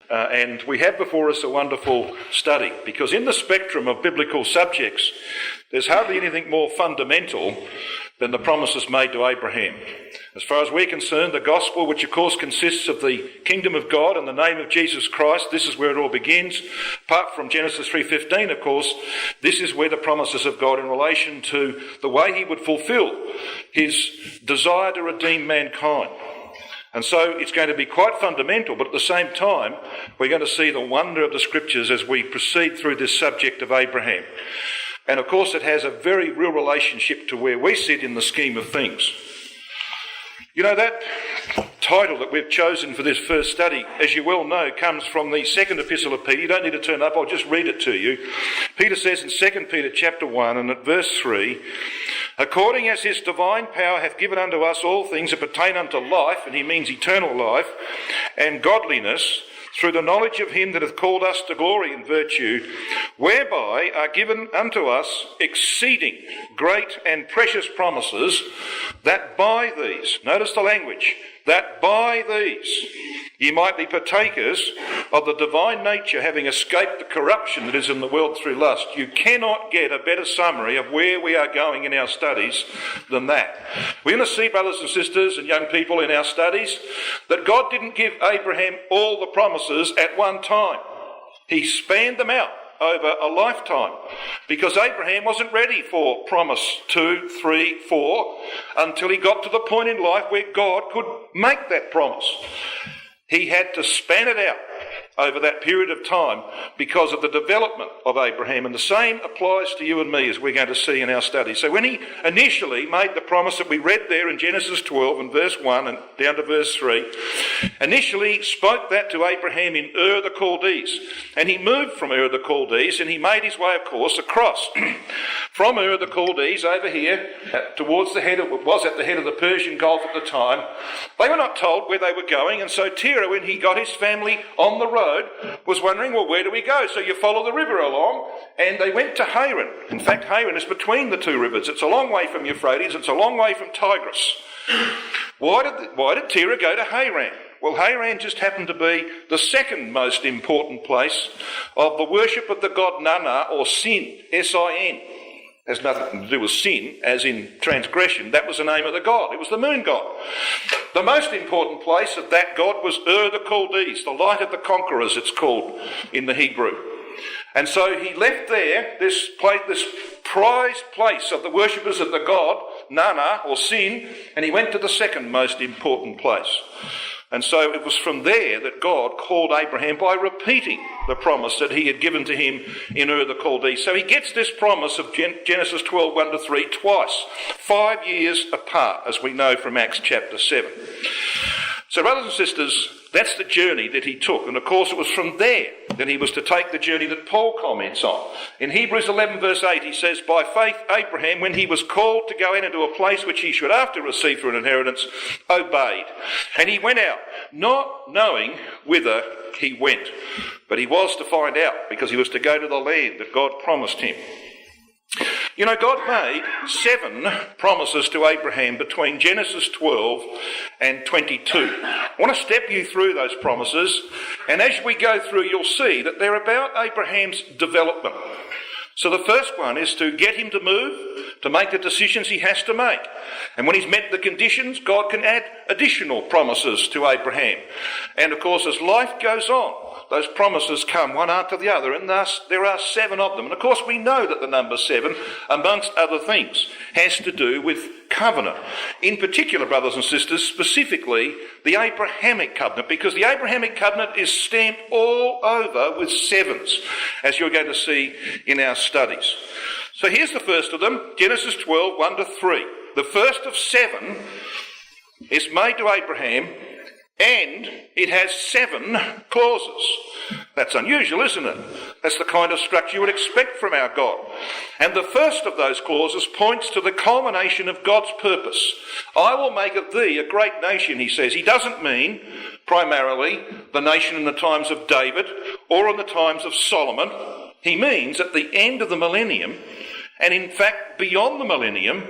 And we have before us a wonderful study, because in the spectrum of biblical subjects, there's hardly anything more fundamental than the promises made to Abraham. As far as we're concerned, the gospel, which of course consists of the kingdom of God and the name of Jesus Christ, this is where it all begins. Apart from Genesis 3:15, of course, this is where the promises of God in relation to the way he would fulfill his desire to redeem mankind. And so it's going to be quite fundamental, but at the same time, we're going to see the wonder of the scriptures as we proceed through this subject of Abraham. And of course, it has a very real relationship to where we sit in the scheme of things. You know, that title that we've chosen for this first study, as you well know, comes from the second epistle of Peter. You don't need to turn up, I'll just read it to you. Peter says in 2 Peter chapter 1 and at verse 3, "According as his divine power hath given unto us all things that pertain unto life," and he means eternal life, "and godliness, through the knowledge of him that hath called us to glory and virtue, whereby are given unto us exceeding great and precious promises, that by these," notice the language, "that by these ye might be partakers of the divine nature, having escaped the corruption that is in the world through lust." You cannot get a better summary of where we are going in our studies than that. We're going to see, brothers and sisters and young people, in our studies, that God didn't give Abraham all the promises at one time. He spanned them out over a lifetime, because Abraham wasn't ready for promise 2, 3, 4 until he got to the point in life where God could make that promise. He had to span it out over that period of time because of the development of Abraham. And the same applies to you and me, as we're going to see in our study. So when he initially made the promise that we read there in Genesis 12 and verse 1 and down to verse 3, initially spoke that to Abraham in Ur the Chaldees. And he moved from Ur the Chaldees and he made his way, of course, across from Ur the Chaldees over here towards the head of, it was at the head of the Persian Gulf at the time. They were not told where they were going, and so Terah, when he got his family on the road, was wondering, well, where do we go? So you follow the river along, and they went to Haran. In fact, Haran is between the two rivers. It's a long way from Euphrates. It's a long way from Tigris. Why did Terah go to Haran? Well, Haran just happened to be the second most important place of the worship of the god Nana, or Sin, S-I-N. Has nothing to do with sin, as in transgression. That was the name of the god. It was the moon god. The most important place of that god was Ur the Chaldees, the light of the conquerors, it's called in the Hebrew. And so he left there, this prized place of the worshippers of the god, Nana, or Sin, and he went to the second most important place. And so it was from there that God called Abraham by repeating the promise that he had given to him in Ur the Chaldees. So he gets this promise of Genesis 12, 1 to 3 twice, 5 years apart, as we know from Acts chapter 7. So brothers and sisters, that's the journey that he took. And of course it was from there that he was to take the journey that Paul comments on. In Hebrews 11 verse 8 he says, "By faith Abraham, when he was called to go into a place which he should after receive for an inheritance, obeyed. And he went out, not knowing whither he went." But he was to find out, because he was to go to the land that God promised him. You know, God made 7 promises to Abraham between Genesis 12 and 22. I want to step you through those promises, and as we go through, you'll see that they're about Abraham's development. So the first one is to get him to move, to make the decisions he has to make. And when he's met the conditions, God can add additional promises to Abraham. And of course, as life goes on, those promises come one after the other, and thus there are 7 of them. And of course, we know that the number 7, amongst other things, has to do with covenant. In particular, brothers and sisters, specifically the Abrahamic covenant, because the Abrahamic covenant is stamped all over with 7s, as you're going to see in our studies. So here's the first of them, Genesis 12, 1 to 3. The first of 7 is made to Abraham, and it has 7 clauses. That's unusual, isn't it? That's the kind of structure you would expect from our God. And the first of those clauses points to the culmination of God's purpose. "I will make of thee a great nation," he says. He doesn't mean primarily the nation in the times of David or in the times of Solomon. He means at the end of the millennium, and in fact beyond the millennium,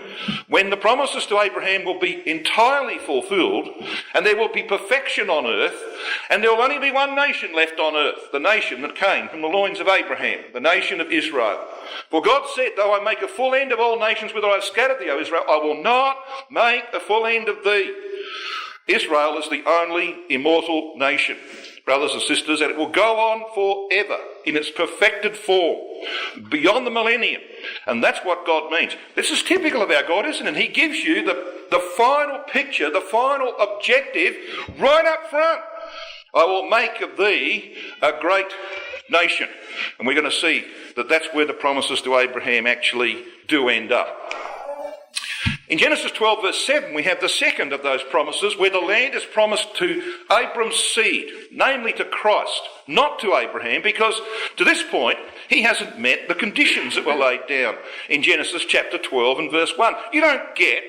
when the promises to Abraham will be entirely fulfilled, and there will be perfection on earth, and there will only be one nation left on earth, the nation that came from the loins of Abraham, the nation of Israel. For God said, though I make a full end of all nations whither I have scattered thee, O Israel, I will not make a full end of thee. Israel is the only immortal nation, brothers and sisters, and it will go on forever in its perfected form, beyond the millennium. And that's what God means. This is typical of our God, isn't it? He gives you the final picture, the final objective right up front. I will make of thee a great nation. And we're going to see that that's where the promises to Abraham actually do end up. In Genesis 12 verse 7 we have the second of those promises where the land is promised to Abram's seed, namely to Christ, not to Abraham, because to this point he hasn't met the conditions that were laid down in Genesis chapter 12 and verse 1. You don't get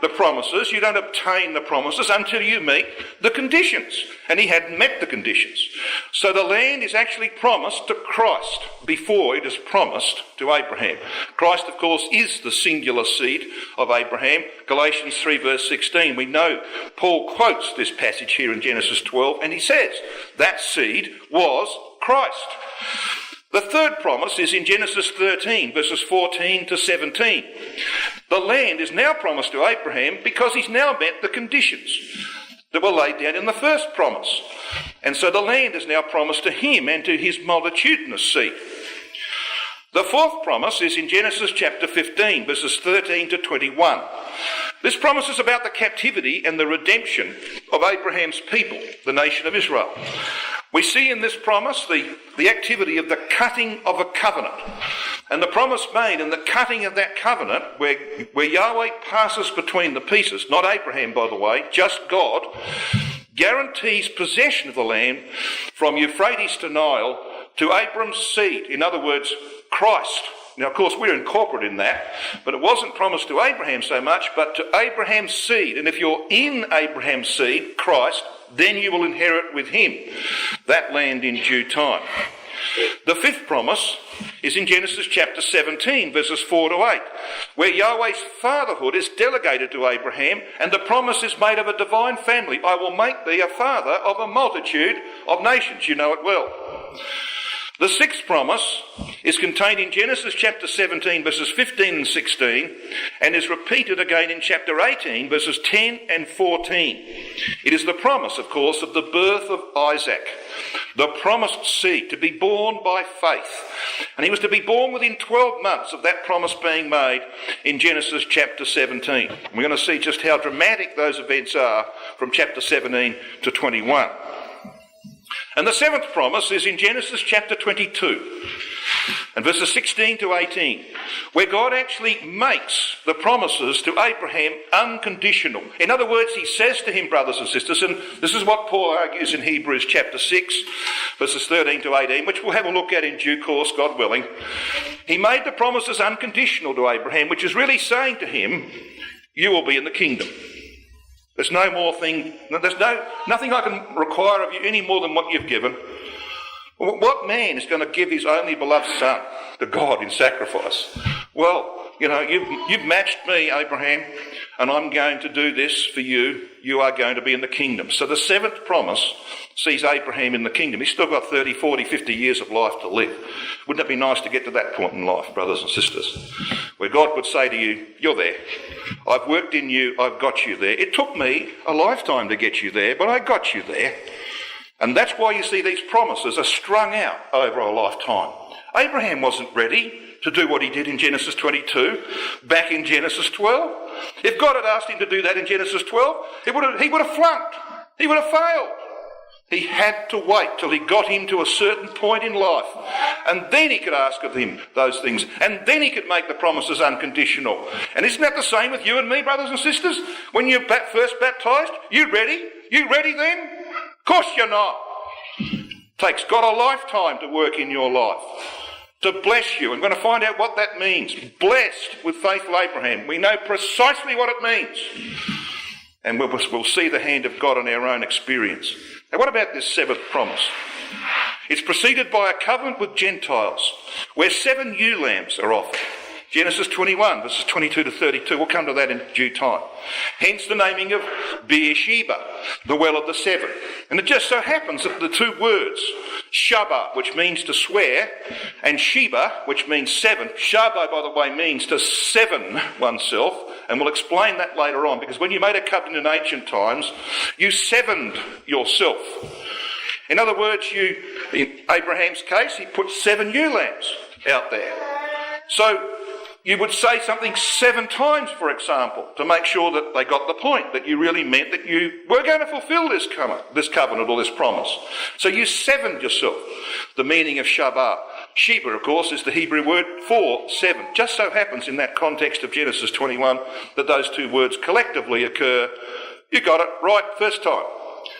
the promises, you don't obtain the promises until you meet the conditions. And he hadn't met the conditions. So the land is actually promised to Christ before it is promised to Abraham. Christ, of course, is the singular seed of Abraham. Galatians 3 verse 16, we know Paul quotes this passage here in Genesis 12, and he says that seed was Christ. The third promise is in Genesis 13, verses 14 to 17. The land is now promised to Abraham because he's now met the conditions that were laid down in the first promise. And so the land is now promised to him and to his multitudinous seed. The fourth promise is in Genesis chapter 15, verses 13 to 21. This promise is about the captivity and the redemption of Abraham's people, the nation of Israel. We see in this promise the activity of the cutting of a covenant. And the promise made in the cutting of that covenant, where Yahweh passes between the pieces, not Abraham, by the way, just God, guarantees possession of the land from Euphrates to Nile to Abram's seed. In other words, Christ. Now, of course, we're incorporated in that, but it wasn't promised to Abraham so much, but to Abraham's seed. And if you're in Abraham's seed, Christ, then you will inherit with him that land in due time. The fifth promise is in Genesis chapter 17, verses 4 to 8, where Yahweh's fatherhood is delegated to Abraham, and the promise is made of a divine family. I will make thee a father of a multitude of nations. You know it well. The sixth promise is contained in Genesis chapter 17, verses 15 and 16, and is repeated again in chapter 18, verses 10 and 14. It is the promise, of course, of the birth of Isaac, the promised seed to be born by faith. And he was to be born within 12 months of that promise being made in Genesis chapter 17. We're going to see just how dramatic those events are from chapter 17 to 21. And the seventh promise is in Genesis chapter 22 and verses 16 to 18, where God actually makes the promises to Abraham unconditional. In other words, he says to him, brothers and sisters, and this is what Paul argues in Hebrews chapter 6, verses 13 to 18, which we'll have a look at in due course, God willing. He made the promises unconditional to Abraham, which is really saying to him, you will be in the kingdom. There's no more thing, nothing I can require of you any more than what you've given. What man is going to give his only beloved son to God in sacrifice? Well, you've matched me, Abraham, and I'm going to do this for you. You are going to be in the kingdom. So the seventh promise sees Abraham in the kingdom. He's still got 30, 40, 50 years of life to live. Wouldn't it be nice to get to that point in life, brothers and sisters, where God would say to you, you're there. I've worked in you, I've got you there. It took me a lifetime to get you there, but I got you there. And that's why you see these promises are strung out over a lifetime. Abraham wasn't ready to do what he did in Genesis 22, back in Genesis 12. If God had asked him to do that in Genesis 12, he would have flunked. He would have failed. He had to wait till he got him to a certain point in life. And then he could ask of him those things. And then he could make the promises unconditional. And isn't that the same with you and me, brothers and sisters? When you're first baptised, you ready? You ready then? Of course you're not. Takes God a lifetime to work in your life, to bless you. I'm going to find out what that means. Blessed with faithful Abraham. We know precisely what it means. And we'll see the hand of God in our own experience. Now, what about this seventh promise? It's preceded by a covenant with Gentiles, where 7 ewe lambs are offered. Genesis 21, verses 22 to 32. We'll come to that in due time. Hence the naming of Beersheba, the well of the seven. And it just so happens that the two words, Shabbat, which means to swear, and Sheba, which means seven. Shabbat, by the way, means to seven oneself. And we'll explain that later on, because when you made a covenant in ancient times, you sevened yourself. In other words, in Abraham's case, he put 7 ewe lambs out there. So you would say something 7 times, for example, to make sure that they got the point, that you really meant that you were going to fulfill this covenant or this promise. So you sevened yourself. The meaning of Shabbat. Sheba, of course, is the Hebrew word for 7. Just so happens in that context of Genesis 21 that those two words collectively occur. You got it right first time.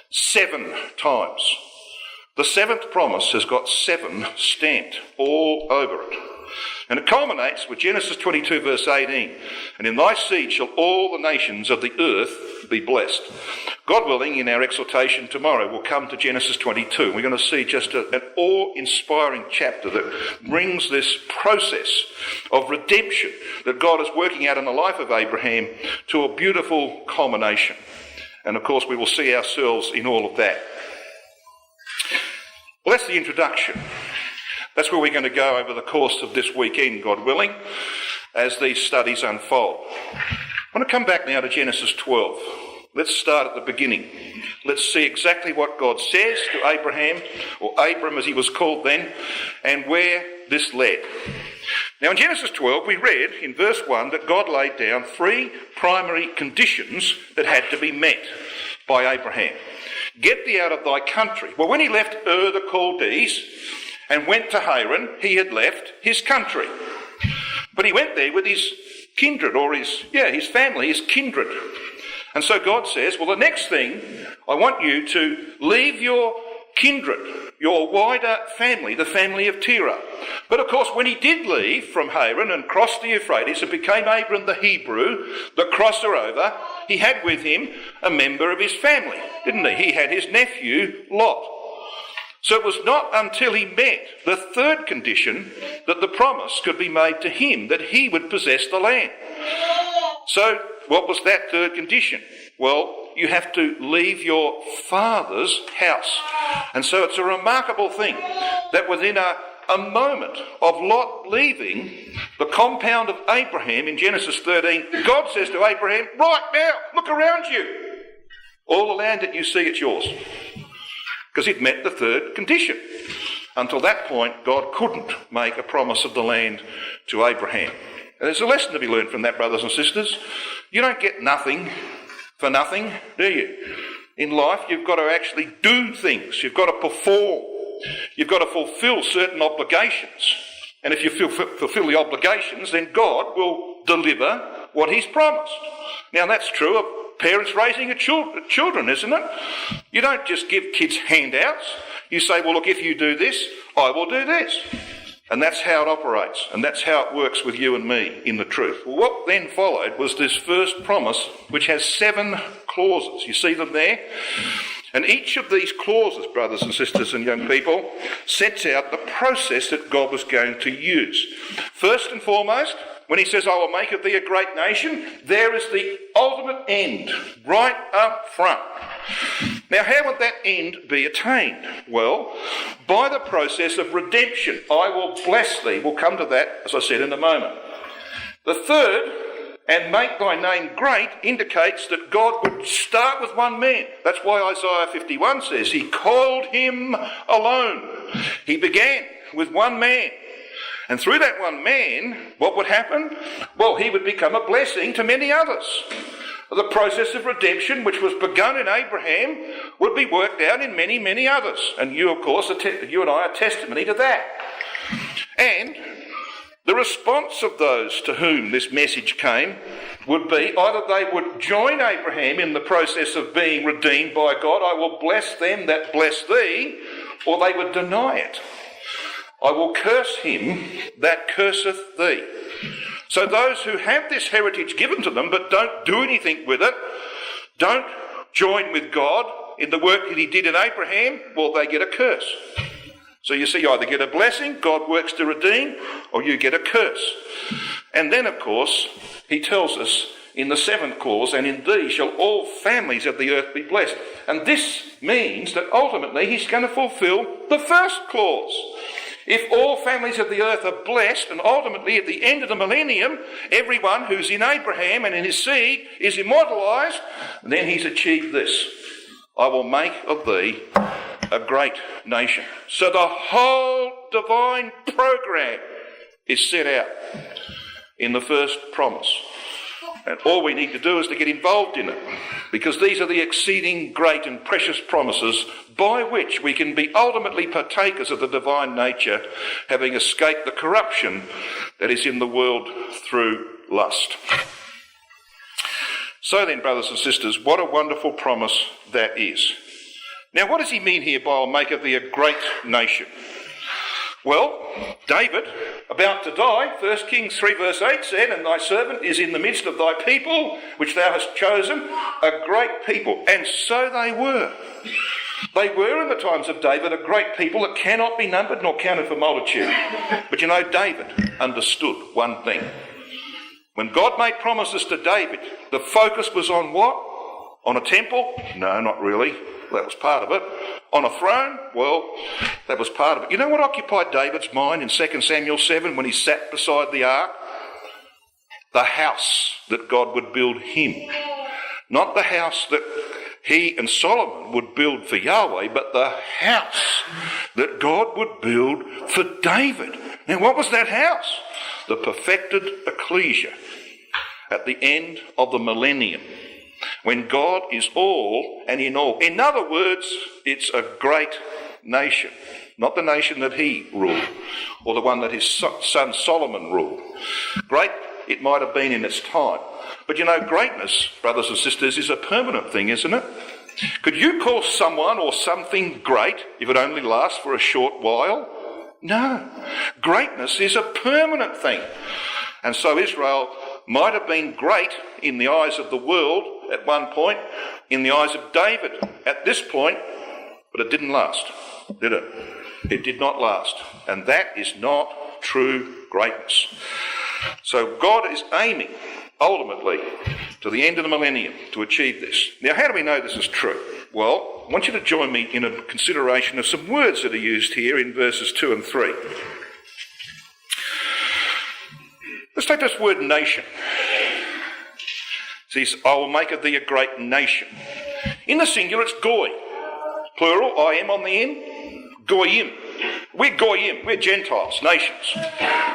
7 times. The 7th promise has got 7 stamped all over it. And it culminates with Genesis 22 verse 18. And in thy seed shall all the nations of the earth be blessed. God willing, in our exhortation tomorrow, we'll come to Genesis 22. We're going to see just an awe-inspiring chapter that brings this process of redemption that God is working out in the life of Abraham to a beautiful culmination. And of course, we will see ourselves in all of that. Well, that's the introduction. That's where we're going to go over the course of this weekend, God willing, as these studies unfold. I want to come back now to Genesis 12. Let's start at the beginning. Let's see exactly what God says to Abraham, or Abram as he was called then, and where this led. Now in Genesis 12 we read in verse 1 that God laid down 3 primary conditions that had to be met by Abraham. Get thee out of thy country. Well, when he left Ur the Chaldees and went to Haran, he had left his country. But he went there with his kindred, or his family, his kindred. And so God says, well, the next thing, I want you to leave your kindred, your wider family, the family of Terah. But of course, when he did leave from Haran and crossed the Euphrates and became Abram the Hebrew, the crosser over, he had with him a member of his family, didn't he? He had his nephew, Lot. So it was not until he met the 3rd condition that the promise could be made to him that he would possess the land. So what was that 3rd condition? Well, you have to leave your father's house. And so it's a remarkable thing that within a moment of Lot leaving the compound of Abraham in Genesis 13, God says to Abraham, right now, look around you. All the land that you see, it's yours. Because he'd met the 3rd condition. Until that point, God couldn't make a promise of the land to Abraham. And there's a lesson to be learned from that, brothers and sisters. You don't get nothing for nothing, do you? In life, you've got to actually do things. You've got to perform. You've got to fulfill certain obligations. And if you fulfill the obligations, then God will deliver what he's promised. Now, that's true of parents raising children, isn't it? You don't just give kids handouts. You say, well, look, if you do this, I will do this. And that's how it operates. And that's how it works with you and me in the truth. Well, what then followed was this first promise, which has 7 clauses. You see them there? And each of these clauses, brothers and sisters and young people, sets out the process that God was going to use. First and foremost, when he says, I will make of thee a great nation, there is the ultimate end, right up front. Now, how would that end be attained? Well, by the process of redemption. I will bless thee. We'll come to that, as I said, in a moment. The third, and make thy name great, indicates that God would start with one man. That's why Isaiah 51 says he called him alone. He began with one man. And through that one man, what would happen? Well, he would become a blessing to many others. The process of redemption, which was begun in Abraham, would be worked out in many, many others. And you, of course, you and I are testimony to that. And the response of those to whom this message came would be either they would join Abraham in the process of being redeemed by God, I will bless them that bless thee, or they would deny it. I will curse him that curseth thee. So those who have this heritage given to them but don't do anything with it, don't join with God in the work that he did in Abraham, well, they get a curse. So you see, you either get a blessing, God works to redeem, or you get a curse. And then, of course, he tells us in the 7th clause, and in thee shall all families of the earth be blessed. And this means that ultimately he's going to fulfill the 1st clause. If all families of the earth are blessed, and ultimately at the end of the millennium, everyone who's in Abraham and in his seed is immortalised, then he's achieved this. I will make of thee a great nation. So the whole divine program is set out in the first promise. And all we need to do is to get involved in it, because these are the exceeding great and precious promises by which we can be ultimately partakers of the divine nature, having escaped the corruption that is in the world through lust. So then, brothers and sisters, what a wonderful promise that is. Now, what does he mean here by I'll make of thee a great nation? Well, David, about to die, 1 Kings 3 verse 8 said, and thy servant is in the midst of thy people, which thou hast chosen, a great people. And so they were. They were in the times of David a great people that cannot be numbered nor counted for multitude. But you know, David understood one thing. When God made promises to David, the focus was on what? On a temple? No, not really. That was part of it. On a throne? Well, that was part of it. You know what occupied David's mind in 2 Samuel 7 when he sat beside the ark? The house that God would build him. Not the house that he and Solomon would build for Yahweh, but the house that God would build for David. Now, what was that house? The perfected ecclesia at the end of the millennium, when God is all and in all. In other words, it's a great nation, not the nation that he ruled or the one that his son Solomon ruled. Great it might have been in its time. But you know, greatness, brothers and sisters, is a permanent thing, isn't it? Could you call someone or something great if it only lasts for a short while? No. Greatness is a permanent thing. And so Israel might have been great in the eyes of the world at one point, in the eyes of David at this point, but it didn't last, did it? It did not last. And that is not true greatness. So God is aiming ultimately to the end of the millennium to achieve this. Now, how do we know this is true? Well, I want you to join me in a consideration of some words that are used here in verses 2 and 3. Let's take this word nation. It says, I will make of thee a great nation. In the singular, it's goy. Plural, I am on the end. Goyim. We're goyim. We're Gentiles, nations.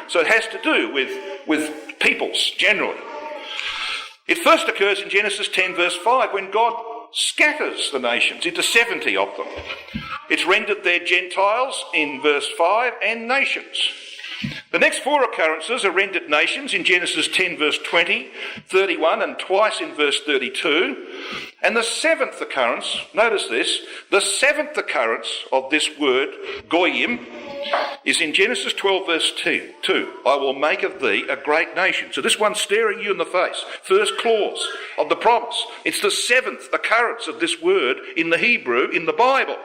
So it has to do with peoples, generally. It first occurs in Genesis 10 verse 5 when God scatters the nations into 70 of them. It's rendered there Gentiles in verse 5 and nations. The next 4 occurrences are rendered nations in Genesis 10 verse 20, 31 and twice in verse 32. And the 7th occurrence, notice this, the 7th occurrence of this word, goyim, is in Genesis 12 verse 2. I will make of thee a great nation. So this one's staring you in the face. First clause of the promise. It's the 7th occurrence of this word in the Hebrew in the Bible.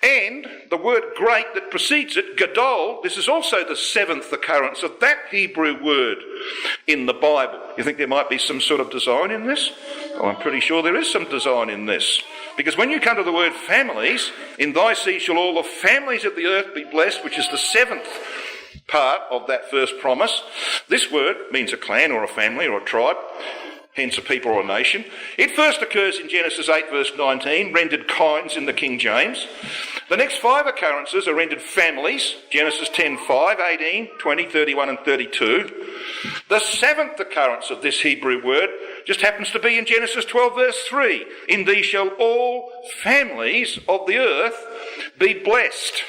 And the word great that precedes it, gadol, this is also the 7th occurrence of that Hebrew word in the Bible. You think there might be some sort of design in this? Well, I'm pretty sure there is some design in this. Because when you come to the word families, in thy seed shall all the families of the earth be blessed, which is the 7th part of that first promise. This word means a clan or a family or a tribe, hence a people or a nation. It first occurs in Genesis 8 verse 19, rendered kinds in the King James. The next 5 occurrences are rendered families, Genesis 10, 5, 18, 20, 31 and 32. The 7th occurrence of this Hebrew word just happens to be in Genesis 12 verse 3. In thee shall all families of the earth be blessed.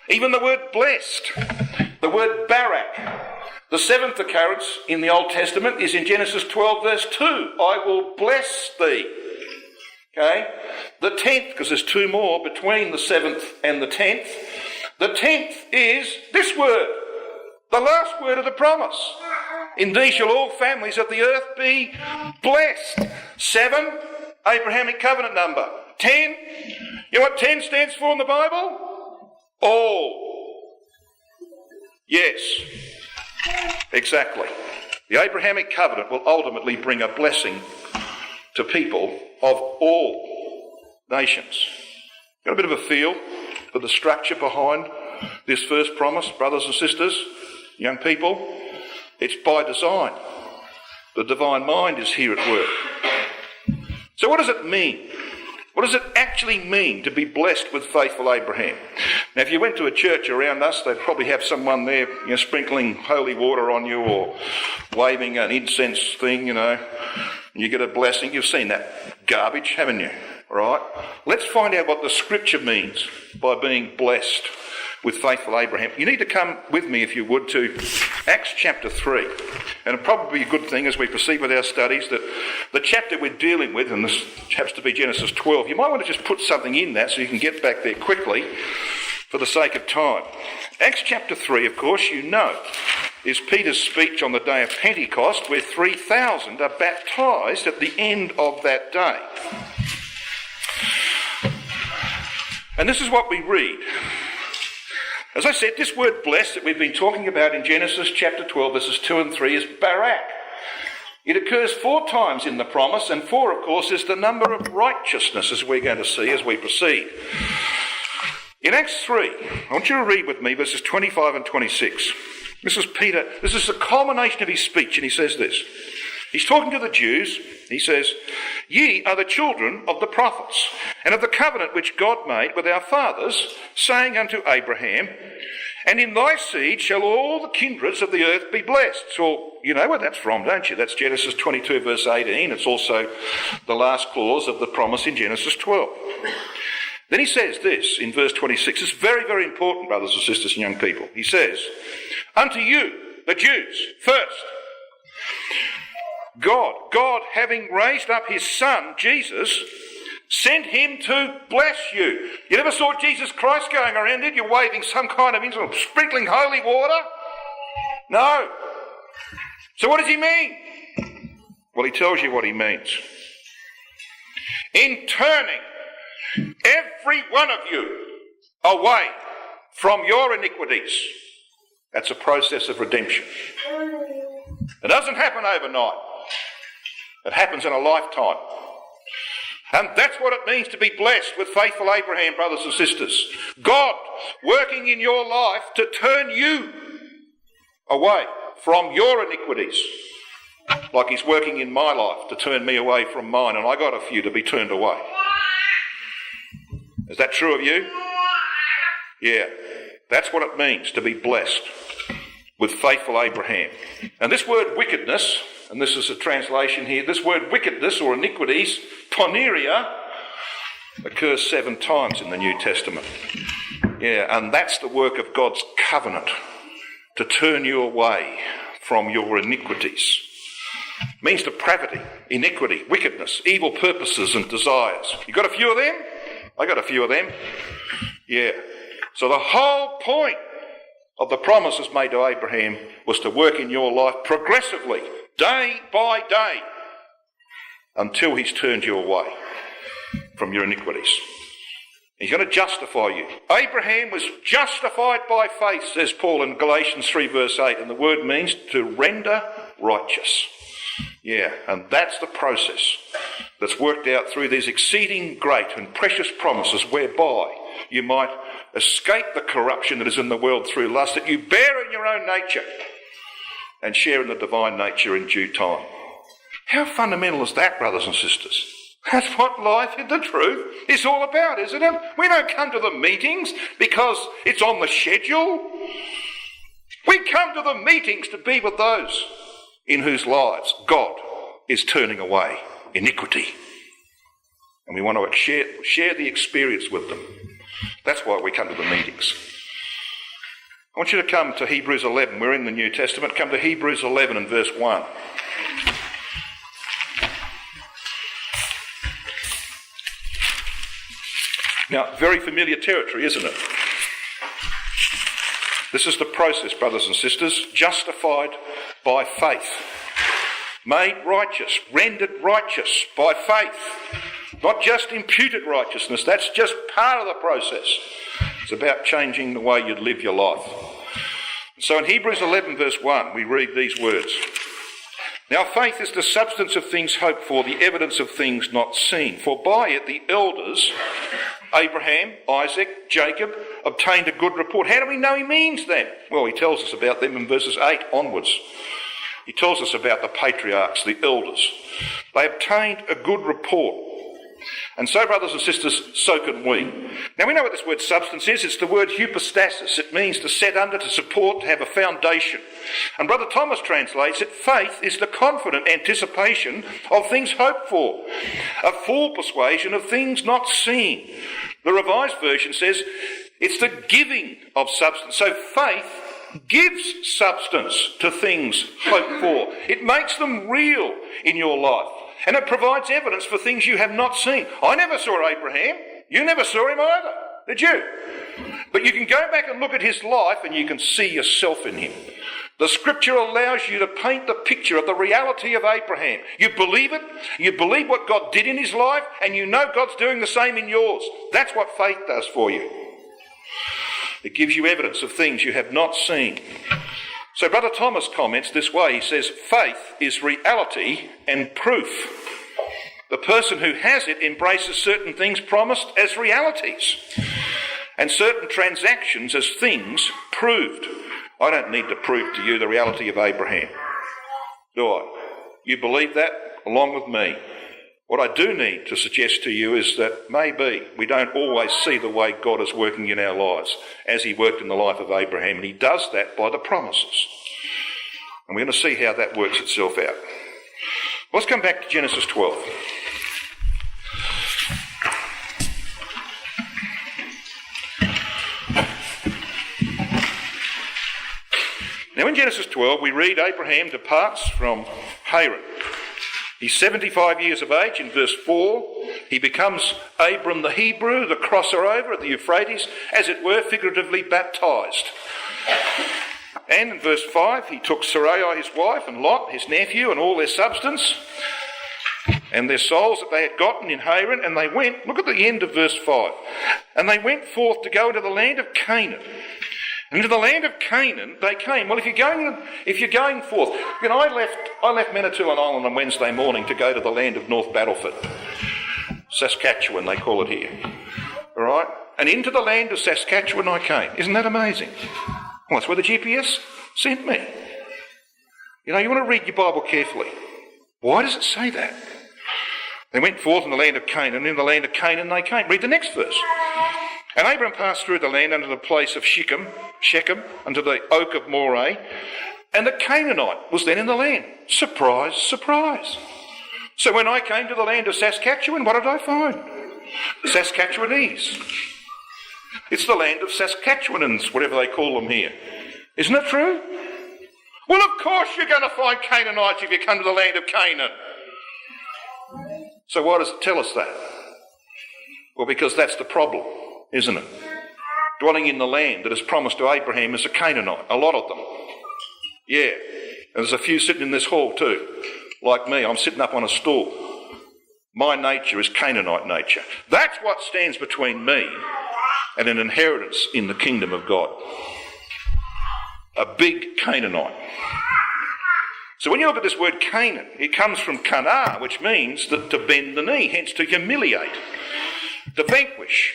Even the word blessed, the word barak, the 7th occurrence in the Old Testament is in Genesis 12 verse 2. I will bless thee. Okay? The 10th, because there's 2 more between the 7th and the 10th. The 10th is this word, the last word of the promise. In thee shall all families of the earth be blessed. 7, Abrahamic covenant number. 10, you know what 10 stands for in the Bible? All. Yes. Exactly. The Abrahamic covenant will ultimately bring a blessing to people of all nations. Got a bit of a feel for the structure behind this first promise, brothers and sisters, young people? It's by design. The divine mind is here at work. So what does it mean? What does it actually mean to be blessed with faithful Abraham? Now, if you went to a church around us, they'd probably have someone there, sprinkling holy water on you or waving an incense thing, and you get a blessing. You've seen that garbage, haven't you? All right? Let's find out what the scripture means by being blessed with faithful Abraham. You need to come with me, if you would, to Acts chapter 3. And it'll probably be a good thing as we proceed with our studies that the chapter we're dealing with, and this happens to be Genesis 12, you might want to just put something in that so you can get back there quickly for the sake of time. Acts chapter 3, of course, is Peter's speech on the day of Pentecost, where 3,000 are baptised at the end of that day. And this is what we read. As I said, this word blessed that we've been talking about in Genesis chapter 12, verses 2 and 3 is barak. It occurs 4 times in the promise, and 4, of course, is the number of righteousness, as we're going to see as we proceed. In Acts 3, I want you to read with me verses 25 and 26. This is Peter. This is the culmination of his speech, and he says this. He's talking to the Jews. He says, "Ye are the children of the prophets, and of the covenant which God made with our fathers, saying unto Abraham, and in thy seed shall all the kindreds of the earth be blessed." So you know where that's from, don't you? That's Genesis 22, verse 18. It's also the last clause of the promise in Genesis 12. Then he says this in verse 26. It's very, very important, brothers and sisters and young people. He says, "Unto you, the Jews, first, God, having raised up his son, Jesus, sent him to bless you." You never saw Jesus Christ going around, did you, waving some kind of instrument, sprinkling holy water? No. So what does he mean? Well, he tells you what he means. "In turning every one of you away from your iniquities." That's a process of redemption. It doesn't happen overnight. It happens in a lifetime. And that's what it means to be blessed with faithful Abraham, brothers and sisters. God working in your life to turn you away from your iniquities. Like he's working in my life to turn me away from mine, and I got a few to be turned away. Is that true of you? Yeah. That's what it means to be blessed with faithful Abraham. And this word wickedness, and this is a translation here, this word wickedness or iniquities, poneria, occurs 7 times in the New Testament. Yeah, and that's the work of God's covenant, to turn you away from your iniquities. It means depravity, iniquity, wickedness, evil purposes and desires. You got a few of them? I got a few of them. Yeah. So the whole point of the promises made to Abraham was to work in your life progressively, day by day, until he's turned you away from your iniquities. He's going to justify you. Abraham was justified by faith, says Paul in Galatians 3 verse 8, and the word means to render righteous. Yeah, and that's the process that's worked out through these exceeding great and precious promises whereby you might escape the corruption that is in the world through lust, that you bear in your own nature and share in the divine nature in due time. How fundamental is that, brothers and sisters? That's what life in the truth is all about, isn't it? We don't come to the meetings because it's on the schedule. We come to the meetings to be with those in whose lives God is turning away iniquity. And we want to share the experience with them. That's why we come to the meetings. I want you to come to Hebrews 11. We're in the New Testament. Come to Hebrews 11 and verse 1. Now, very familiar territory, isn't it? This is the process, brothers and sisters. Justified by faith. Made righteous, rendered righteous by faith. Not just imputed righteousness, that's just part of the process. It's about changing the way you live your life. So in Hebrews 11 verse 1 we read these words. Now faith is the substance of things hoped for, the evidence of things not seen. For by it the elders, Abraham, Isaac, Jacob, obtained a good report. How do we know he means them? Well, he tells us about them in verses 8 onwards. He tells us about the patriarchs, the elders. They obtained a good report. And so, brothers and sisters, so can we. Now, we know what this word substance is. It's the word hypostasis. It means to set under, to support, to have a foundation. And Brother Thomas translates it, faith is the confident anticipation of things hoped for, a full persuasion of things not seen. The Revised Version says it's the giving of substance. So faith gives substance to things hoped for. It makes them real in your life. And it provides evidence for things you have not seen. I never saw Abraham. You never saw him either, did you? But you can go back and look at his life and you can see yourself in him. The scripture allows you to paint the picture of the reality of Abraham. You believe it, you believe what God did in his life, and you know God's doing the same in yours. That's what faith does for you. It gives you evidence of things you have not seen. So Brother Thomas comments this way. He says, faith is reality and proof. The person who has it embraces certain things promised as realities and certain transactions as things proved. I don't need to prove to you the reality of Abraham, do I? You believe that along with me. What I do need to suggest to you is that maybe we don't always see the way God is working in our lives as he worked in the life of Abraham, and he does that by the promises. And we're going to see how that works itself out. Let's come back to Genesis 12. Now in Genesis 12 we read Abraham departs from Haran. He's 75 years of age. In verse 4, he becomes Abram the Hebrew, the crosser over at the Euphrates, as it were, figuratively baptised. And in verse 5, he took Sarai his wife and Lot his nephew and all their substance and their souls that they had gotten in Haran, and they went, look at the end of verse 5, and they went forth to go into the land of Canaan. And into the land of Canaan they came. Well, if you're going forth, you know, I left Manitoulin Island on Wednesday morning to go to the land of North Battleford, Saskatchewan they call it here. All right, and into the land of Saskatchewan I came. Isn't that amazing? Well, that's where the GPS sent me. You know, you want to read your Bible carefully. Why does it say that? They went forth in the land of Canaan, and in the land of Canaan they came. Read the next verse. And Abram passed through the land unto the place of Shechem, unto the oak of Moreh, and the Canaanite was then in the land. Surprise, surprise. So when I came to the land of Saskatchewan, what did I find? Saskatchewanese. It's the land of Saskatchewanans, whatever they call them here. Isn't it true? Well, of course you're going to find Canaanites if you come to the land of Canaan. So why does it tell us that? Well, because that's the problem, isn't it? Dwelling in the land that is promised to Abraham is a Canaanite, a lot of them. Yeah, and there's a few sitting in this hall too. Like me, I'm sitting up on a stool. My nature is Canaanite nature. That's what stands between me and an inheritance in the kingdom of God. A big Canaanite. So when you look at this word Canaan, it comes from Cana, which means that to bend the knee, hence to humiliate, to vanquish.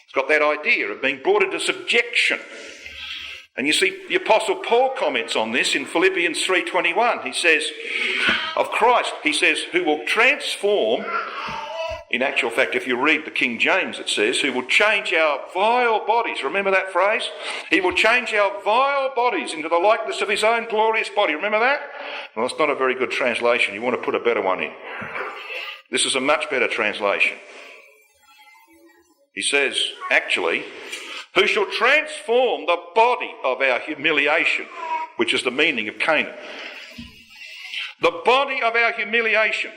It's got that idea of being brought into subjection. And you see, the Apostle Paul comments on this in Philippians 3:21. He says, of Christ, he says, who will transform, in actual fact, if you read the King James, it says, who will change our vile bodies. Remember that phrase? He will change our vile bodies into the likeness of his own glorious body. Remember that? Well, it's not a very good translation. You want to put a better one in. This is a much better translation. He says, actually, who shall transform the body of our humiliation, which is the meaning of Canaan. The body of our humiliation,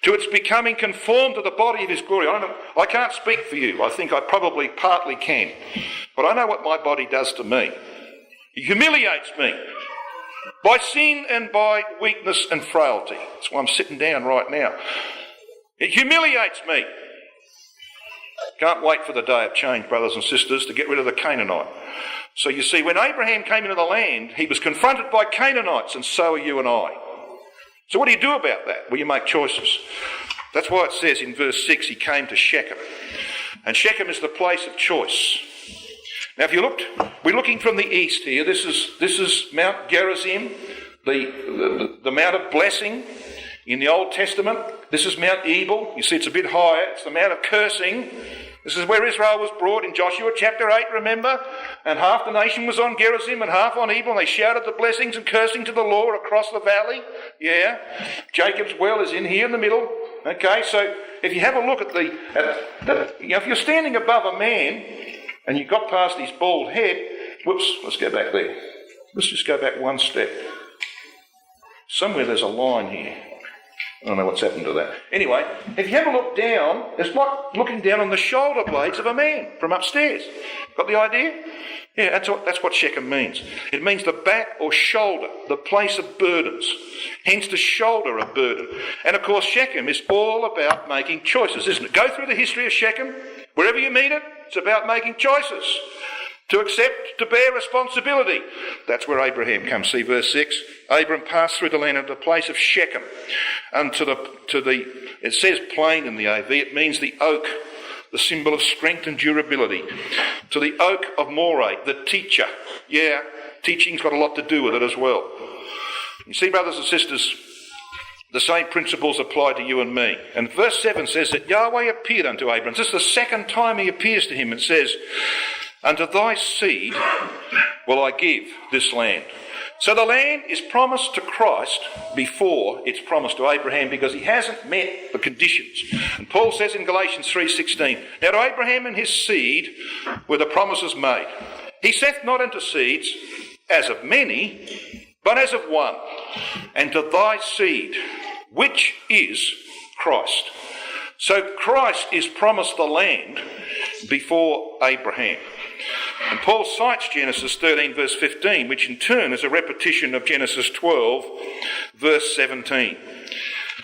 to its becoming conformed to the body of his glory. I can't speak for you. I think I probably partly can. But I know what my body does to me. It humiliates me by sin and by weakness and frailty. That's why I'm sitting down right now. It humiliates me. Can't wait for the day of change, brothers and sisters, to get rid of the Canaanite. So you see, when Abraham came into the land, he was confronted by Canaanites, and so are you and I. So what do you do about that? Well, you make choices. That's why it says in verse 6, he came to Shechem. And Shechem is the place of choice. Now, if you looked, we're looking from the east here. This is Mount Gerizim, the Mount of blessing in the Old Testament. This is Mount Ebal. You see, it's a bit higher. It's the Mount of cursing. This is where Israel was brought in Joshua chapter 8, remember? And half the nation was on Gerizim and half on Ebal, and they shouted the blessings and cursing to the Lord across the valley. Yeah. Jacob's well is in here in the middle. Okay, so if you have a look at if you're standing above a man and you got past his bald head, whoops, let's go back there. Let's just go back one step. Somewhere there's a line here. I don't know what's happened to that. Anyway, if you have a look down, it's like looking down on the shoulder blades of a man from upstairs. Got the idea? Yeah, that's what Shechem means. It means the back or shoulder, the place of burdens. Hence the shoulder of burden. And of course Shechem is all about making choices, isn't it? Go through the history of Shechem. Wherever you meet it, it's about making choices. To accept, to bear responsibility. That's where Abraham comes. See verse 6. Abram passed through the land at the place of Shechem. And it says plain in the AV, it means the oak, the symbol of strength and durability. To the oak of Moreh, the teacher. Yeah, teaching's got a lot to do with it as well. You see, brothers and sisters, the same principles apply to you and me. And verse 7 says that Yahweh appeared unto Abram. This is the second time he appears to him and says, unto thy seed will I give this land. So the land is promised to Christ before it's promised to Abraham because he hasn't met the conditions. And Paul says in Galatians 3:16, now to Abraham and his seed were the promises made. He saith not unto seeds as of many, but as of one, and to thy seed, which is Christ. So Christ is promised the land before Abraham. And Paul cites Genesis 13 verse 15, which in turn is a repetition of Genesis 12 verse 17.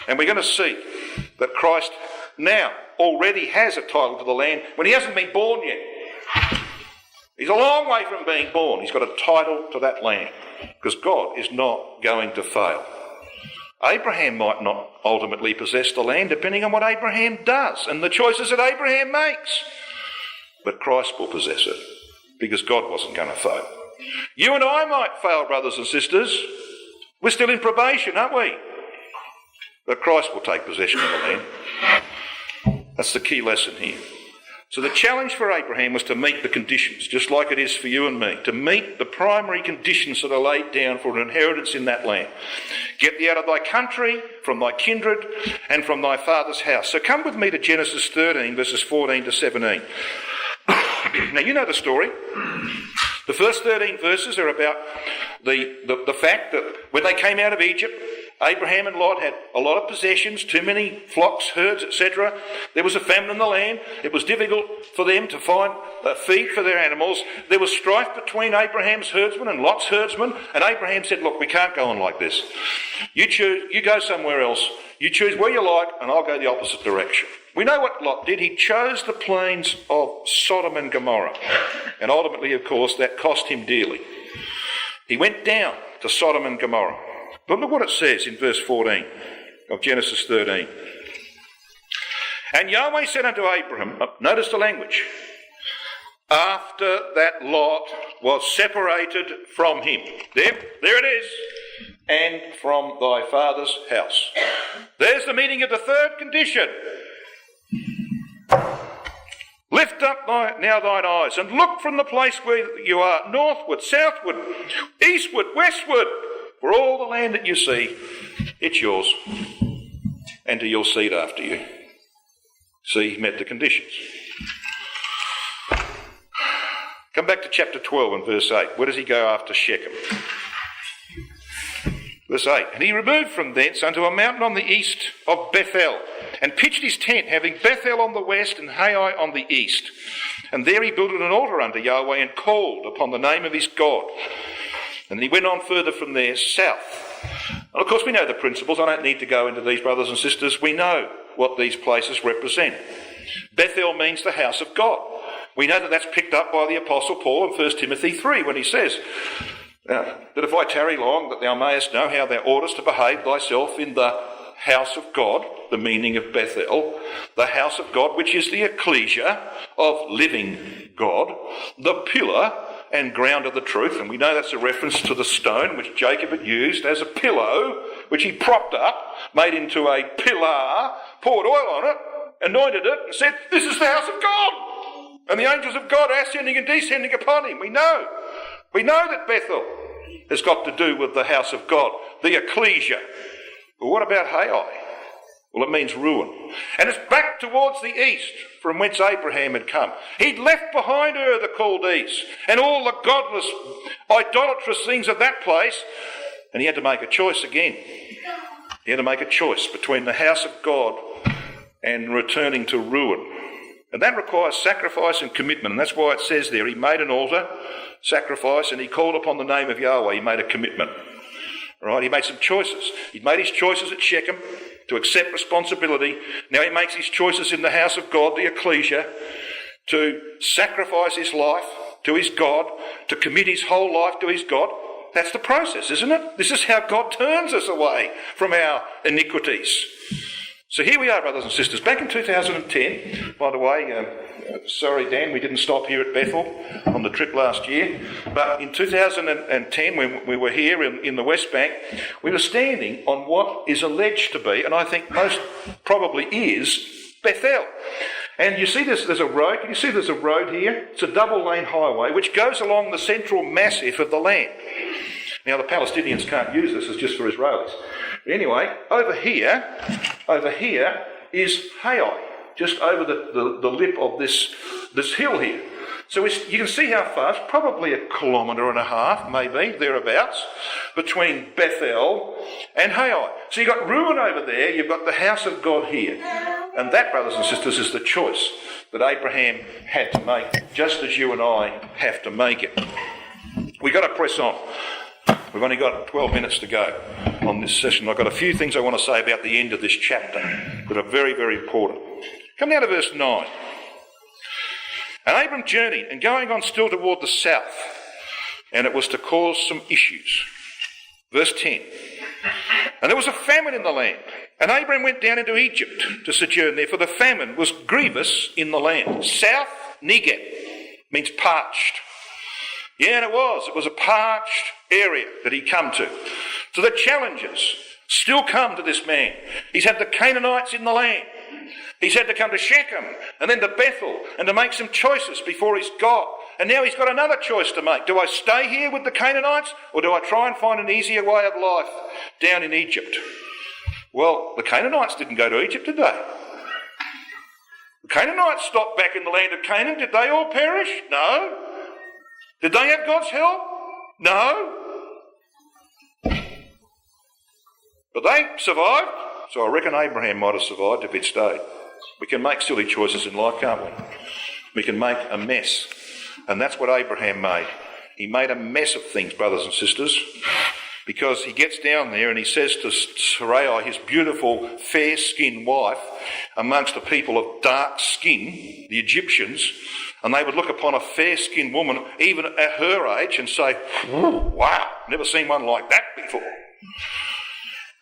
And we're going to see that Christ now already has a title to the land when he hasn't been born yet. He's a long way from being born. He's got a title to that land because God is not going to fail. Abraham might not ultimately possess the land depending on what Abraham does and the choices that Abraham makes. But Christ will possess it because God wasn't going to fail. You and I might fail, brothers and sisters. We're still in probation, aren't we? But Christ will take possession of the land. That's the key lesson here. So the challenge for Abraham was to meet the conditions, just like it is for you and me, to meet the primary conditions that are laid down for an inheritance in that land. Get thee out of thy country, from thy kindred, and from thy father's house. So come with me to Genesis 13, verses 14 to 17. Now, you know the story. The first 13 verses are about the fact that when they came out of Egypt, Abraham and Lot had a lot of possessions, too many flocks, herds, etc. There was a famine in the land. It was difficult for them to find feed for their animals. There was strife between Abraham's herdsmen and Lot's herdsmen. And Abraham said, look, we can't go on like this. You choose, you go somewhere else. You choose where you like, and I'll go the opposite direction. We know what Lot did. He chose the plains of Sodom and Gomorrah. And ultimately, of course, that cost him dearly. He went down to Sodom and Gomorrah. But look what it says in verse 14 of Genesis 13. And Yahweh said unto Abraham, notice the language, after that Lot was separated from him. There it is. And from thy father's house. There's the meaning of the third condition. Lift up now thine eyes and look from the place where you are, northward, southward, eastward, westward. For all the land that you see, it's yours, and to your seed after you. See, he met the conditions. Come back to chapter 12 and verse 8. Where does he go after Shechem? Verse 8. And he removed from thence unto a mountain on the east of Bethel, and pitched his tent, having Bethel on the west and Hai on the east. And there he builded an altar unto Yahweh, and called upon the name of his God. And he went on further from there, south. And of course we know the principles. I don't need to go into these, brothers and sisters. We know what these places represent. Bethel means the house of God. We know that that's picked up by the Apostle Paul in 1 Timothy 3 when he says that if I tarry long, that thou mayest know how thou oughtest to behave thyself in the house of God, the meaning of Bethel, the house of God, which is the ecclesia of living God, the pillar and ground of the truth. And we know that's a reference to the stone which Jacob had used as a pillow, which he propped up, made into a pillar, poured oil on it, anointed it, and said, this is the house of God. And the angels of God are ascending and descending upon him. We know that Bethel has got to do with the house of God, the ecclesia. But what about Hai? Well, it means ruin. And it's back towards the east from whence Abraham had come. He'd left behind her the Chaldees and all the godless, idolatrous things of that place, and he had to make a choice again. He had to make a choice between the house of God and returning to ruin. And that requires sacrifice and commitment, and that's why it says there, he made an altar, sacrifice, and he called upon the name of Yahweh. He made a commitment. Right? He made some choices. He'd made his choices at Shechem to accept responsibility. Now he makes his choices in the house of God, the ecclesia, to sacrifice his life to his God, to commit his whole life to his God. That's the process, isn't it? This is how God turns us away from our iniquities. So here we are, brothers and sisters. Back in 2010, by the way, sorry, Dan, we didn't stop here at Bethel on the trip last year. But in 2010, when we were here in the West Bank, we were standing on what is alleged to be, and I think most probably is, Bethel. And you see there's a road. Can you see there's a road here? It's a double-lane highway which goes along the central massif of the land. Now, the Palestinians can't use this. It's just for Israelis. But anyway, over here is Hai, just over the lip of this hill here. So you can see how far, it's probably 1.5 kilometres, maybe, thereabouts, between Bethel and Hai. So you've got ruin over there, you've got the house of God here. And that, brothers and sisters, is the choice that Abraham had to make, just as you and I have to make it. We've got to press on. We've only got 12 minutes to go on this session. I've got a few things I want to say about the end of this chapter that are very, very important. Come down to verse 9. And Abram journeyed, and going on still toward the south, and it was to cause some issues. Verse 10. And there was a famine in the land, and Abram went down into Egypt to sojourn there, for the famine was grievous in the land. South Negev means parched. Yeah, and it was a parched area that he come to. So the challenges still come to this man. He's had the Canaanites in the land. He's had to come to Shechem and then to Bethel and to make some choices before he's got. And now he's got another choice to make. Do I stay here with the Canaanites, or do I try and find an easier way of life down in Egypt? Well, the Canaanites didn't go to Egypt, did they? The Canaanites stopped back in the land of Canaan. Did they all perish? No. Did they have God's help? No. But they survived, so I reckon Abraham might have survived if he'd stayed. We can make silly choices in life, can't we? We can make a mess. And that's what Abraham made. He made a mess of things, brothers and sisters, because he gets down there and he says to Sarai, his beautiful fair-skinned wife, amongst a people of dark skin, the Egyptians, and they would look upon a fair-skinned woman, even at her age, and say, wow, never seen one like that before.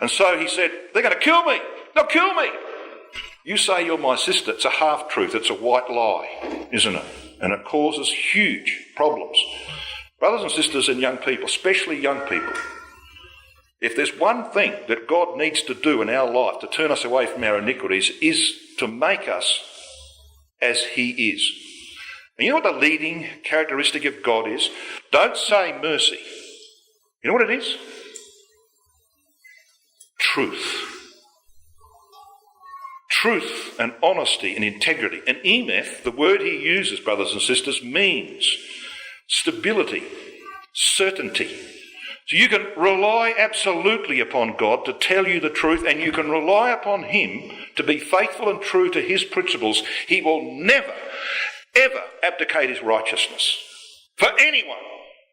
And so he said, they're going to kill me. They'll kill me. You say you're my sister. It's a half-truth. It's a white lie, isn't it? And it causes huge problems. Brothers and sisters and young people, especially young people, if there's one thing that God needs to do in our life to turn us away from our iniquities, is to make us as he is. And you know what the leading characteristic of God is? Don't say mercy. You know what it is? Truth. Truth and honesty and integrity. And emeth, the word he uses, brothers and sisters, means stability, certainty. So you can rely absolutely upon God to tell you the truth, and you can rely upon him to be faithful and true to his principles. He will never, ever abdicate his righteousness for anyone.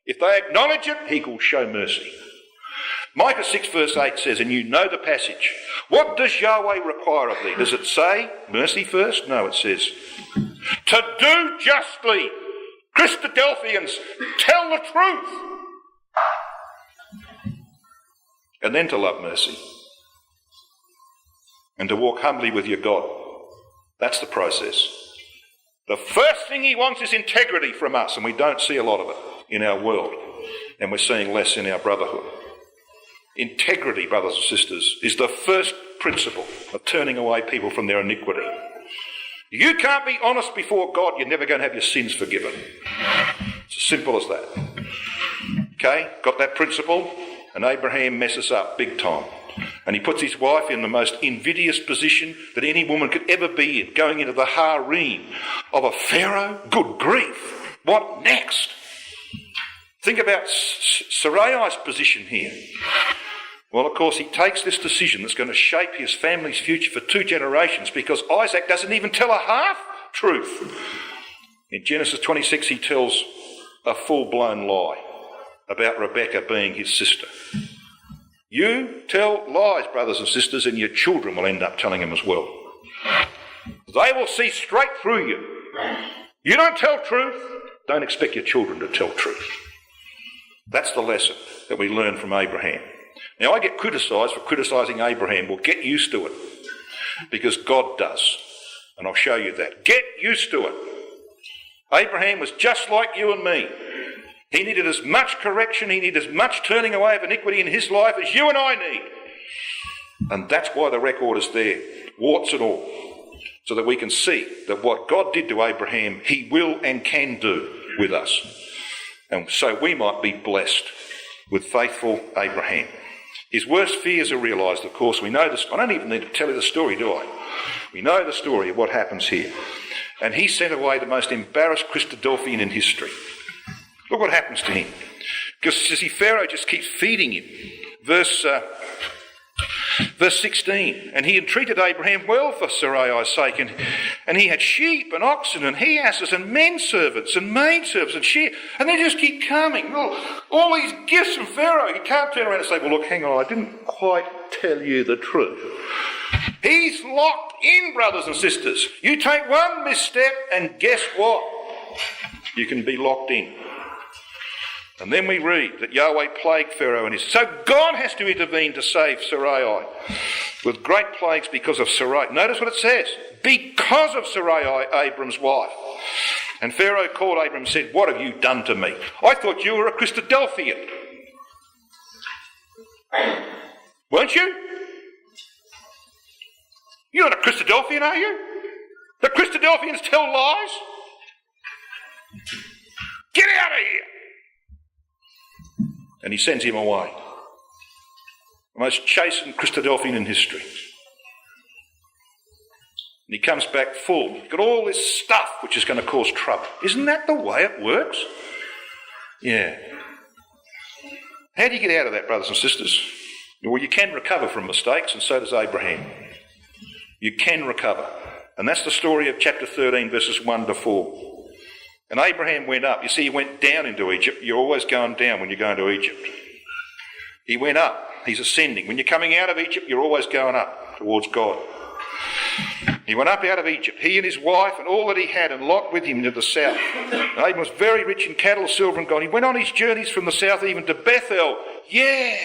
If they acknowledge it, he will show mercy. Micah 6 verse 8 says, and you know the passage, what does Yahweh require of thee? Does it say mercy first? No, it says to do justly. Christadelphians, tell the truth. And then to love mercy. And to walk humbly with your God. That's the process. The first thing he wants is integrity from us, and we don't see a lot of it in our world, and we're seeing less in our brotherhood. Integrity, brothers and sisters, is the first principle of turning away people from their iniquity. You can't be honest before God, you're never going to have your sins forgiven. It's as simple as that. Okay, got that principle? And Abraham messes up big time. And he puts his wife in the most invidious position that any woman could ever be in, going into the harem of a pharaoh. Good grief. What next? Think about Sarai's position here. Well, of course, he takes this decision that's going to shape his family's future for 2 generations, because Isaac doesn't even tell a half-truth. In Genesis 26, he tells a full-blown lie about Rebekah being his sister. You tell lies, brothers and sisters, and your children will end up telling them as well. They will see straight through you. You don't tell truth, don't expect your children to tell truth. That's the lesson that we learn from Abraham. Now, I get criticised for criticising Abraham. Well, get used to it, because God does. And I'll show you that. Get used to it. Abraham was just like you and me. He needed as much correction, he needed as much turning away of iniquity in his life as you and I need. And that's why the record is there, warts and all, so that we can see that what God did to Abraham, he will and can do with us. And so we might be blessed with faithful Abraham. His worst fears are realised, of course. We know this. I don't even need to tell you the story, do I? We know the story of what happens here. And he sent away the most embarrassed Christadelphian in history. Look what happens to him. Because, you see, Pharaoh just keeps feeding him. Verse 16. And he entreated Abraham well for Sarai's sake. And he had sheep and oxen and he-asses and men servants and maid servants and sheep. And they just keep coming. All these gifts from Pharaoh. You can't turn around and say, well, look, hang on, I didn't quite tell you the truth. He's locked in, brothers and sisters. You take one misstep and guess what? You can be locked in. And then we read that Yahweh plagued Pharaoh and his... So God has to intervene to save Sarai with great plagues because of Sarai. Notice what it says. Because of Sarai, Abram's wife. And Pharaoh called Abram and said, what have you done to me? I thought you were a Christadelphian. Weren't you? You're not a Christadelphian, are you? The Christadelphians tell lies? Get out of here! And he sends him away. The most chastened Christadelphian in history. And he comes back full. Got all this stuff which is going to cause trouble. Isn't that the way it works? Yeah. How do you get out of that, brothers and sisters? Well, you can recover from mistakes, and so does Abraham. You can recover. And that's the story of chapter 13, verses 1 to 4. And Abraham went up. You see, he went down into Egypt. You're always going down when you're going to Egypt. He went up. He's ascending. When you're coming out of Egypt, you're always going up towards God. He went up out of Egypt, he and his wife and all that he had, and Lot with him to the south. And Abram was very rich in cattle, silver and gold. He went on his journeys from the south even to Bethel. Yeah!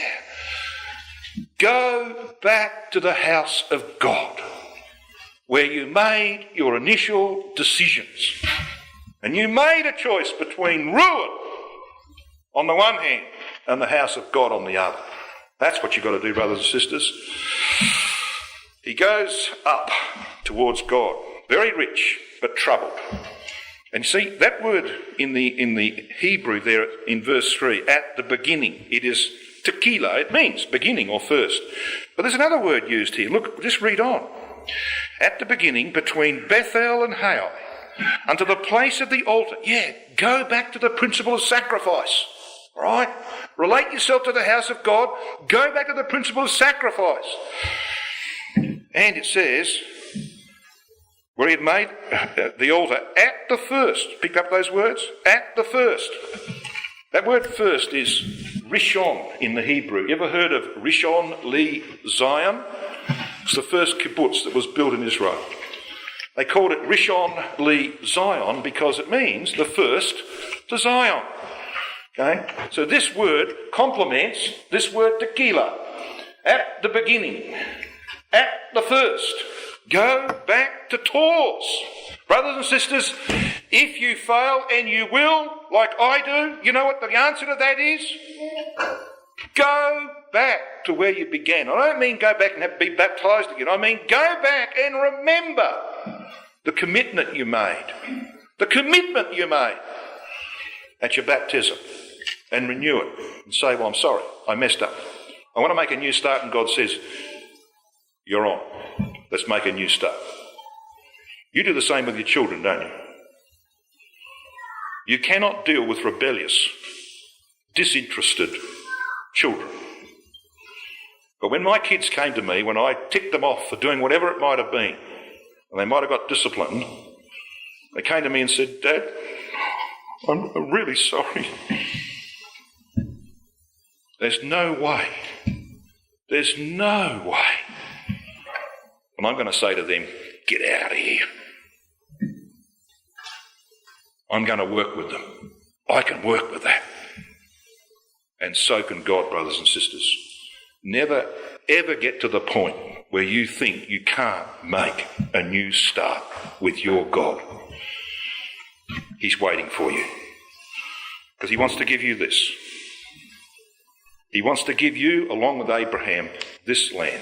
Go back to the house of God, where you made your initial decisions. And you made a choice between ruin on the one hand and the house of God on the other. That's what you've got to do, brothers and sisters. He goes up towards God, very rich but troubled. And you see, that word in the Hebrew there in verse 3, at the beginning, it is tequila. It means beginning or first. But there's another word used here. Look, just read on. At the beginning, between Bethel and Hai, unto the place of the altar. Yeah, go back to the principle of sacrifice. All right? Relate yourself to the house of God. Go back to the principle of sacrifice. And it says, where he had made the altar at the first. Pick up those words. At the first. That word first is Rishon in the Hebrew. You ever heard of Rishon Li Zion? It's the first kibbutz that was built in Israel. They called it Rishon Li Zion because it means the first to Zion. Okay? So this word complements this word tequila. At the beginning, at the first. Go back to Taws. Brothers and sisters, if you fail, and you will, like I do, you know what the answer to that is? Go back to where you began. I don't mean go back and have to be baptised again. I mean go back and remember the commitment you made. The commitment you made at your baptism. And renew it and say, well, I'm sorry, I messed up. I want to make a new start, and God says, you're on. Let's make a new start. You do the same with your children, don't you? You cannot deal with rebellious, disinterested children. But when my kids came to me, when I ticked them off for doing whatever it might have been, and they might have got disciplined, they came to me and said, Dad, I'm really sorry. There's no way. There's no way. And I'm going to say to them, get out of here. I'm going to work with them. I can work with that. And so can God, brothers and sisters. Never, ever get to the point where you think you can't make a new start with your God. He's waiting for you. Because he wants to give you this. He wants to give you, along with Abraham, this land.